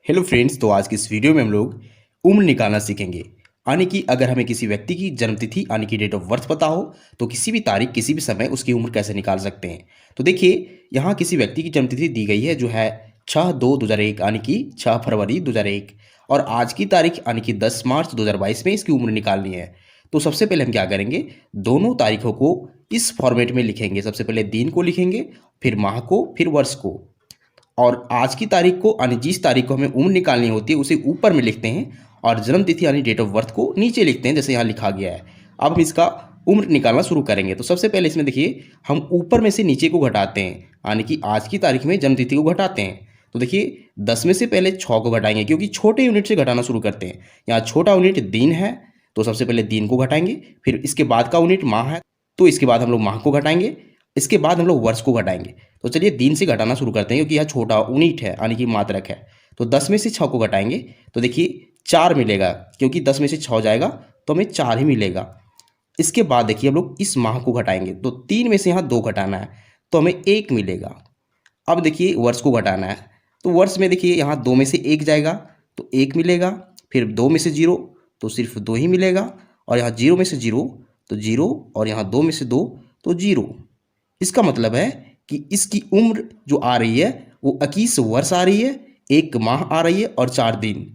Hello friends, तो आज की इस वीडियो में हम लोग उम्र निकालना सीखेंगे। यानी कि अगर हमें किसी व्यक्ति की जन्मतिथि यानी कि डेट ऑफ बर्थ पता हो तो किसी भी तारीख किसी भी समय उसकी उम्र कैसे निकाल सकते हैं। तो देखिए, यहाँ किसी व्यक्ति की जन्मतिथि दी गई है जो है 6/2/2001 यानी कि 6 फरवरी 2001 और आज की तारीख यानी कि 10 मार्च 2022 में इसकी उम्र निकालनी है। तो सबसे पहले हम क्या करेंगे, दोनों तारीखों को इस फॉर्मेट में लिखेंगे। सबसे पहले दिन को लिखेंगे, फिर माह को, फिर वर्ष को। और आज की तारीख को यानी जिस तारीख को हमें उम्र निकालनी होती है उसे ऊपर में लिखते हैं और जन्म तिथि यानी डेट ऑफ बर्थ को नीचे लिखते हैं, जैसे यहाँ लिखा गया है। अब हम इसका उम्र निकालना शुरू करेंगे। तो सबसे पहले इसमें देखिए, हम ऊपर में से नीचे को घटाते हैं, यानी कि आज की तारीख में जन्म तिथि को घटाते हैं। तो देखिए, 10 में से पहले 6 को घटाएंगे क्योंकि छोटे यूनिट से घटाना शुरू करते हैं। यहाँ छोटा यूनिट दिन है, तो सबसे पहले दिन को घटाएंगे, फिर इसके बाद का यूनिट माह है, तो इसके बाद हम लोग माह को घटाएंगे, इसके बाद हम लोग वर्ष को घटाएंगे। तो चलिए दिन से घटाना शुरू करते हैं क्योंकि यह छोटा यूनिट है यानी कि मात्रक है। तो 10 में से 6 को घटाएंगे तो देखिए 4 मिलेगा, क्योंकि 10 में से 6 जाएगा तो हमें 4 ही मिलेगा। इसके बाद देखिए हम लोग इस माह को घटाएंगे तो 3 में से यहाँ 2 घटाना है तो हमें 1 मिलेगा। अब देखिए वर्ष को घटाना है, तो वर्ष में देखिए यहाँ 2 में से 1 जाएगा तो 1 मिलेगा, फिर 2 में से 0 तो सिर्फ 2 ही मिलेगा, और यहाँ 0 में से 0 तो 0, और यहाँ 2 में से 2 तो 0। इसका मतलब है कि इसकी उम्र जो आ रही है वो 21 वर्ष आ रही है, 1 माह आ रही है और 4 दिन।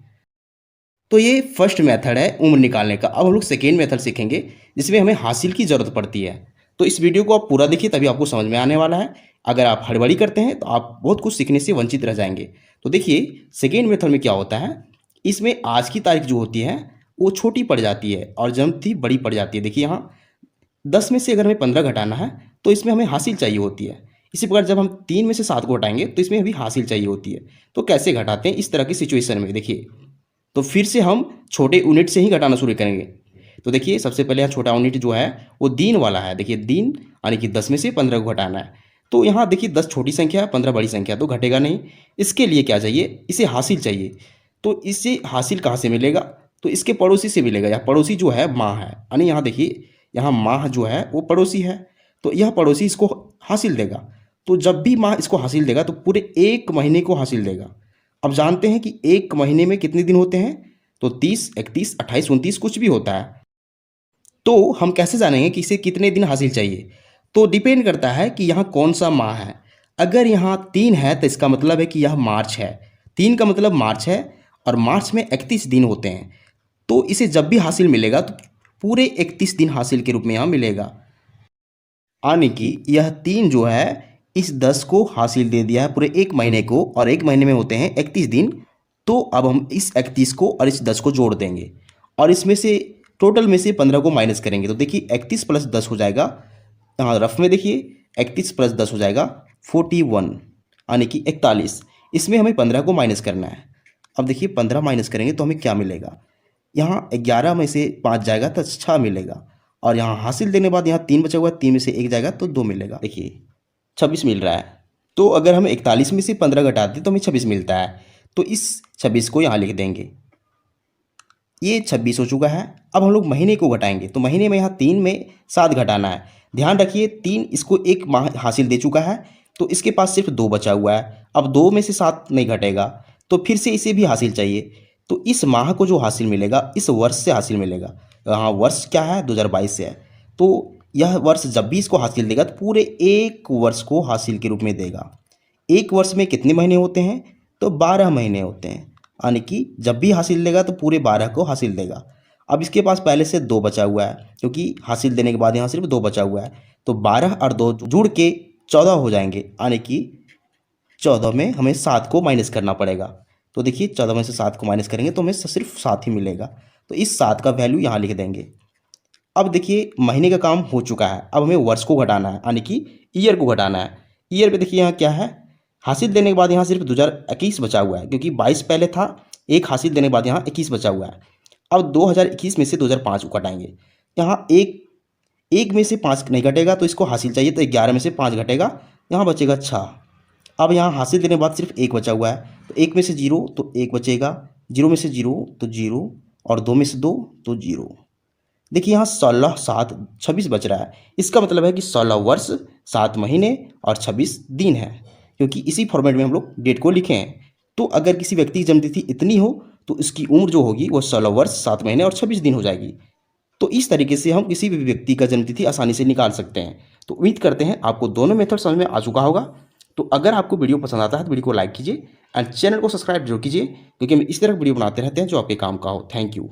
तो ये फर्स्ट मेथड है उम्र निकालने का। अब हम लोग सेकेंड मेथड सीखेंगे जिसमें हमें हासिल की ज़रूरत पड़ती है। तो इस वीडियो को आप पूरा देखिए, तभी आपको समझ में आने वाला है। अगर आप हड़बड़ी करते हैं तो आप बहुत कुछ सीखने से वंचित रह जाएंगे। तो देखिए सेकेंड मेथड में क्या होता है, इसमें आज की तारीख जो होती है वो छोटी पड़ जाती है और जन्मतिथि बड़ी पड़ जाती है। देखिए यहाँ 10 में से अगर हमें 15 घटाना है तो इसमें हमें हासिल चाहिए होती है। इसी प्रकार जब हम 3 में से 7 को घटाएंगे तो इसमें भी हासिल चाहिए होती है। तो कैसे घटाते हैं इस तरह की सिचुएशन में, देखिए तो फिर से हम छोटे यूनिट से ही घटाना शुरू करेंगे। तो देखिए सबसे पहले यहाँ छोटा यूनिट जो है वो दिन वाला है। देखिए दिन यानी कि 10 में से 15 को घटाना है। तो यहाँ देखिए 10 छोटी संख्या है, 15 बड़ी संख्या, तो घटेगा नहीं। इसके लिए क्या चाहिए, इसे हासिल चाहिए। तो इससे हासिल कहाँ से मिलेगा, तो इसके पड़ोसी से मिलेगा। यह पड़ोसी जो है माह है, यानी यहाँ देखिए यहाँ माह जो है वो पड़ोसी है, तो यह पड़ोसी इसको हासिल देगा। तो जब भी माह इसको हासिल देगा तो पूरे 1 महीने को हासिल देगा। अब जानते हैं कि 1 महीने में कितने दिन होते हैं, तो 30, 31, 28, 29 कुछ भी होता है। तो हम कैसे जानेंगे कि इसे कितने दिन हासिल चाहिए, तो डिपेंड करता है कि यहाँ कौन सा माह है। अगर यहाँ 3 है तो इसका मतलब है कि यह मार्च है। 3 का मतलब मार्च है और मार्च में 31 दिन होते हैं। तो इसे जब भी हासिल मिलेगा तो पूरे 31 दिन हासिल के रूप में यहाँ मिलेगा। यानी कि यह 3 जो है इस 10 को हासिल दे दिया है पूरे 1 महीने को, और 1 महीने में होते हैं 31 दिन। तो अब हम इस 31 को और इस 10 को जोड़ देंगे और इसमें से टोटल में से 15 को माइनस करेंगे। तो देखिए 31 प्लस 10 हो जाएगा, यहाँ रफ में देखिए 31 प्लस 10 हो जाएगा 41, यानी कि 41। इसमें हमें 15 को माइनस करना है। अब देखिए 15 माइनस करेंगे तो हमें क्या मिलेगा, यहाँ 11 में से 5 जाएगा तो 6 मिलेगा, और यहाँ हासिल देने बाद यहाँ 3 बचा हुआ है, 3 में से 1 जाएगा तो 2 मिलेगा। देखिए 26 मिल रहा है। तो अगर हम 41 में से 15 घटाते हैं तो हमें 26 मिलता है। तो इस 26 को यहाँ लिख देंगे, ये 26 हो चुका है। अब हम लोग महीने को घटाएंगे, तो महीने में यहाँ 3 में 7 घटाना है। ध्यान रखिए 3 इसको 1 माह हासिल दे चुका है, तो इसके पास सिर्फ 2 बचा हुआ है। अब 2 में से 7 नहीं घटेगा, तो फिर से इसे भी हासिल चाहिए। तो इस माह को जो हासिल मिलेगा इस वर्ष से हासिल मिलेगा। यहाँ वर्ष क्या है, 2022 से है। तो यह वर्ष जब भी इसको हासिल देगा तो पूरे 1 वर्ष को हासिल के रूप में देगा। 1 वर्ष में कितने महीने होते हैं, तो 12 महीने होते हैं, यानी कि जब भी हासिल देगा तो पूरे 12 को हासिल देगा। अब इसके पास पहले से 2 बचा हुआ है, क्योंकि हासिल देने के बाद यहाँ सिर्फ 2 बचा हुआ है। तो 12 और 2 जुड़ के 14 हो जाएंगे, यानी कि 14 में हमें 7 को माइनस करना पड़ेगा। तो देखिए 14 में से 7 को माइनस करेंगे तो हमें सिर्फ 7 ही मिलेगा। तो इस 7 का वैल्यू यहाँ लिख देंगे। अब देखिए महीने का काम हो चुका है, अब हमें वर्ष को घटाना है, यानी कि ईयर को घटाना है। ईयर पे देखिए यहाँ क्या है, हासिल देने के बाद यहाँ सिर्फ 2021 बचा हुआ है, क्योंकि 22 पहले था, 1 हासिल देने के बाद यहाँ 21 बचा हुआ है। अब 2021 में से 2005 को घटाएंगे। यहाँ एक में से 5 नहीं घटेगा, तो इसको हासिल चाहिए, तो 11 में से 5 घटेगा, यहाँ बचेगा 6। अब यहाँ हासिल देने के बाद सिर्फ 1 बचा हुआ है, तो 1 में से 0 तो 1 बचेगा, 0 में से 0 तो 0, और 2 में से 2 तो 0। देखिए यहाँ 16, 7, 26 बच रहा है। इसका मतलब है कि 16 वर्ष 7 महीने और 26 दिन है, क्योंकि इसी फॉर्मेट में हम लोग डेट को लिखे हैं। तो अगर किसी व्यक्ति की जन्मतिथि इतनी हो तो इसकी उम्र जो होगी वो 16 वर्ष 7 महीने और 26 दिन हो जाएगी। तो इस तरीके से हम किसी भी व्यक्ति का जन्मतिथि आसानी से निकाल सकते हैं। तो उम्मीद करते हैं आपको दोनों मेथड समझ में आ चुका होगा। तो अगर आपको वीडियो पसंद आता है तो वीडियो को लाइक कीजिए एंड चैनल को सब्सक्राइब जरूर कीजिए, क्योंकि हम इस तरह की वीडियो बनाते रहते हैं जो आपके काम का हो। Thank you.